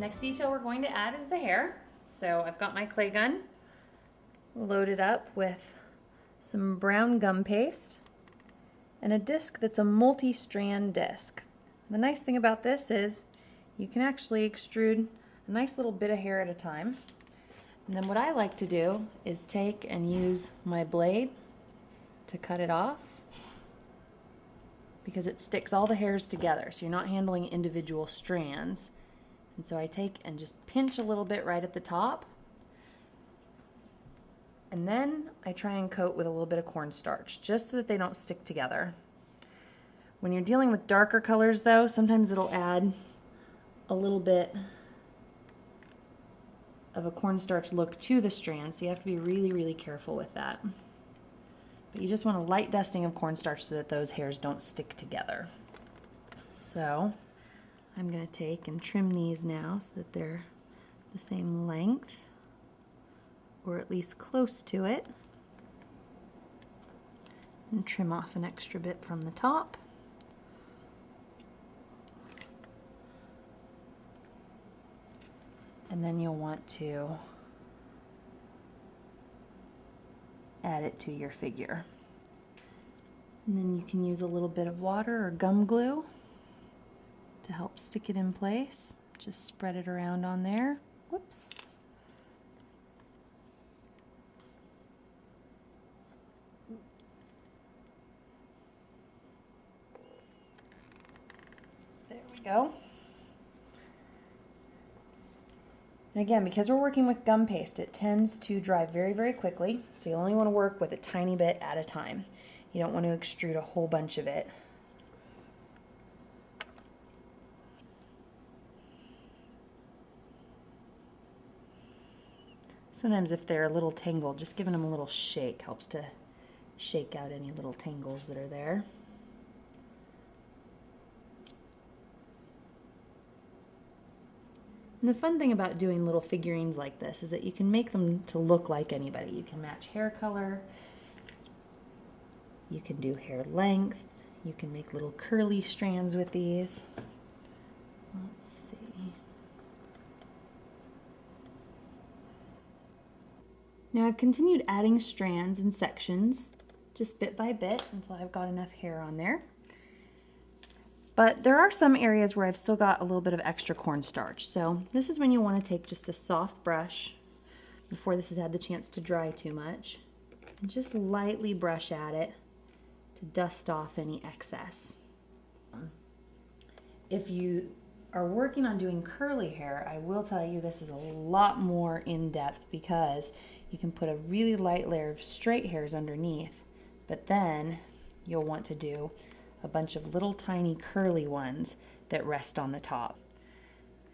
Next detail we're going to add is the hair. So I've got my clay gun loaded up with some brown gum paste and a disc that's a multi-strand disc. The nice thing about this is you can actually extrude a nice little bit of hair at a time. And then what I like to do is take and use my blade to cut it off, because it sticks all the hairs together, so you're not handling individual strands. And so I take and just pinch a little bit right at the top, and then I try and coat with a little bit of cornstarch just so that they don't stick together. When you're dealing with darker colors though, sometimes it'll add a little bit of a cornstarch look to the strand, so you have to be really, really careful with that. But you just want a light dusting of cornstarch so that those hairs don't stick together. So I'm going to take and trim these now so that they're the same length, or at least close to it, and trim off an extra bit from the top. And then you'll want to add it to your figure. And then you can use a little bit of water or gum glue to help stick it in place. Just spread it around on there. Whoops. There we go. And again, because we're working with gum paste, it tends to dry very, very quickly. So you only want to work with a tiny bit at a time. You don't want to extrude a whole bunch of it. Sometimes if they're a little tangled, just giving them a little shake helps to shake out any little tangles that are there. And the fun thing about doing little figurines like this is that you can make them to look like anybody. You can match hair color, you can do hair length, you can make little curly strands with these. Let's see. Now I've continued adding strands and sections just bit by bit until I've got enough hair on there. But there are some areas where I've still got a little bit of extra cornstarch. So this is when you want to take just a soft brush before this has had the chance to dry too much, and just lightly brush at it to dust off any excess. If you are working on doing curly hair, I will tell you this is a lot more in-depth, because you can put a really light layer of straight hairs underneath, but then you'll want to do a bunch of little tiny curly ones that rest on the top.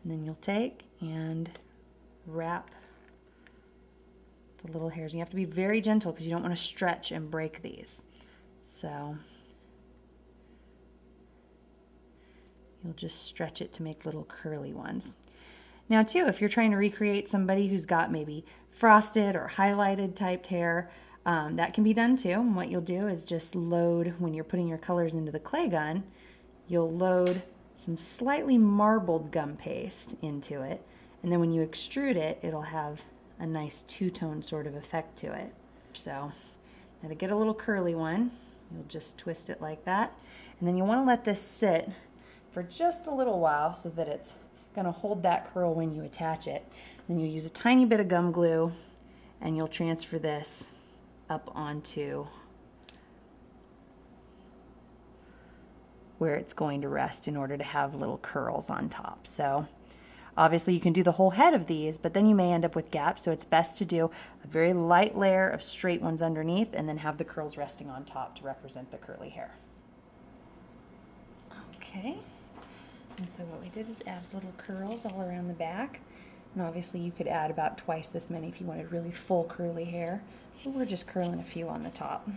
And then you'll take and wrap the little hairs. You have to be very gentle because you don't want to stretch and break these. So you'll just stretch it to make little curly ones. Now too, if you're trying to recreate somebody who's got maybe frosted or highlighted typed hair, that can be done too. And what you'll do is just load, when you're putting your colors into the clay gun, you'll load some slightly marbled gum paste into it. And then when you extrude it, it'll have a nice two-tone sort of effect to it. So now to get a little curly one, you'll just twist it like that. And then you want to let this sit for just a little while so that it's going to hold that curl when you attach it. Then you'll use a tiny bit of gum glue and you'll transfer this up onto where it's going to rest in order to have little curls on top. So obviously you can do the whole head of these, but then you may end up with gaps, so it's best to do a very light layer of straight ones underneath and then have the curls resting on top to represent the curly hair. Okay, and so what we did is add little curls all around the back, and obviously you could add about twice this many if you wanted really full curly hair. We're just curling a few on the top.